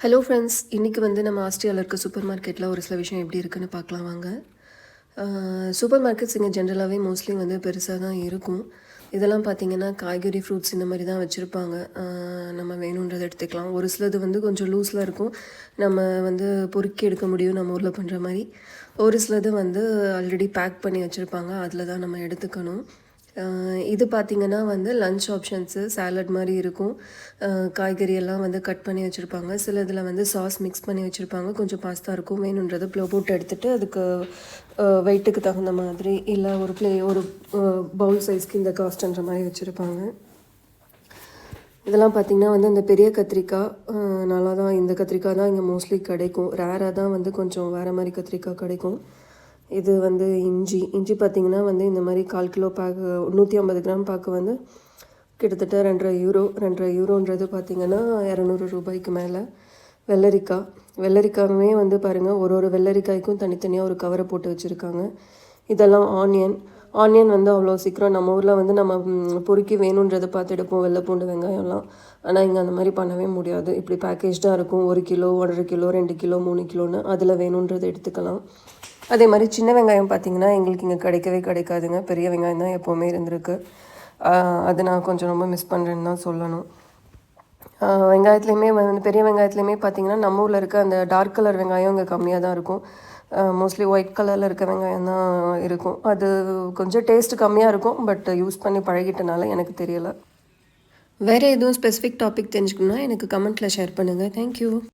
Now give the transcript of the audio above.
Hello friends, இன்றைக்கி வந்து நம்ம ஆஸ்ட்ரியாவில் இருக்க சூப்பர் மார்க்கெட்டில் ஒரு சில விஷயம் எப்படி இருக்குன்னு பார்க்கலாம் வாங்க. சூப்பர் மார்க்கெட்ஸ் இங்கே ஜென்ரலாகவே மோஸ்ட்லி வந்து பெருசாக தான் இருக்கும். இதெல்லாம் பார்த்திங்கன்னா காய்கறி, ஃப்ரூட்ஸ் இந்த மாதிரி தான் வச்சுருப்பாங்க. நம்ம வேணுன்றதை எடுத்துக்கலாம். ஒரு சிலது வந்து கொஞ்சம் லூஸில் இருக்கும். நம்ம வந்து பொறுக்கி எடுக்க முடியும் நம்ம ஊரில் பண்ணுற மாதிரி. ஒரு சிலது வந்து ஆல்ரெடி பேக் பண்ணி வச்சுருப்பாங்க. அதில் தான் நம்ம எடுத்துக்கணும். இது பார்த்திங்கன்னா வந்து லன்ச் ஆப்ஷன்ஸு சாலட் மாதிரி இருக்கும். காய்கறி எல்லாம் வந்து கட் பண்ணி வச்சுருப்பாங்க. சில இதில் வந்து சாஸ் மிக்ஸ் பண்ணி வச்சுருப்பாங்க. கொஞ்சம் பாஸ்தா இருக்கும். வேணுன்றது போட்டு எடுத்துகிட்டு அதுக்கு வெயிட்டுக்கு தகுந்த மாதிரி இல்லை ஒரு பவுல் சைஸ்க்கு இந்த காஸ்ட்ன்ற மாதிரி வச்சுருப்பாங்க. இதெல்லாம் பார்த்திங்கன்னா வந்து இந்த பெரிய கத்திரிக்காய் நல்லா தான், இந்த கத்திரிக்காய் தான் இங்கே மோஸ்ட்லி கிடைக்கும். ரேராக தான் வந்து கொஞ்சம் வேறு மாதிரி கத்திரிக்காய் கிடைக்கும். இது வந்து இஞ்சி பார்த்திங்கன்னா வந்து இந்த மாதிரி 1/4 கிலோ பேக்கு 150 கிராம் பேக்கு வந்து கிட்டத்தட்ட 2.5 யூரோன்றது பார்த்திங்கன்னா 200 ரூபாய்க்கு மேலே. வெள்ளரிக்காயுமே வந்து பாருங்கள், ஒரு வெள்ளரிக்காய்க்கும் தனித்தனியாக ஒரு கவரை போட்டு வச்சுருக்காங்க. இதெல்லாம் ஆனியன் வந்து அவ்வளோ சீக்கிரம் நம்ம ஊரில் வந்து நம்ம பொறுக்கி வேணுன்றதை பார்த்து எடுப்போம், வெள்ளை பூண்டு வெங்காயம்லாம். ஆனால் இங்கே அந்த மாதிரி பண்ணவே முடியாது. இப்படி பேக்கேஜ்டாக இருக்கும். 1 கிலோ 1.5 கிலோ 2 கிலோ 3 கிலோன்னு அதில் வேணுன்றதை எடுத்துக்கலாம். அதே மாதிரி சின்ன வெங்காயம் பார்த்திங்கன்னா எங்களுக்கு இங்கே கிடைக்காதுங்க. பெரிய வெங்காயம் தான் எப்போவுமே இருந்திருக்கு. அது நான் கொஞ்சம் ரொம்ப மிஸ் பண்ணுறேன்னு தான் சொல்லணும். வெங்காயத்துலேயுமே வந்து பெரிய வெங்காயத்துலேயுமே பார்த்திங்கன்னா நம்ம ஊரில் இருக்க அந்த டார்க் கலர் வெங்காயம் இங்கே கம்மியாக தான் இருக்கும். மோஸ்ட்லி ஒயிட் கலரில் இருக்க வெங்காயம் தான் இருக்கும். அது கொஞ்சம் டேஸ்ட்டு கம்மியாக இருக்கும். பட் யூஸ் பண்ணி பழகிட்டனால எனக்கு தெரியலை. வேறு எதுவும் ஸ்பெசிஃபிக் டாபிக் தெரிஞ்சுக்கணுன்னா எனக்கு கமெண்ட்டில் ஷேர் பண்ணுங்கள். தேங்க்யூ.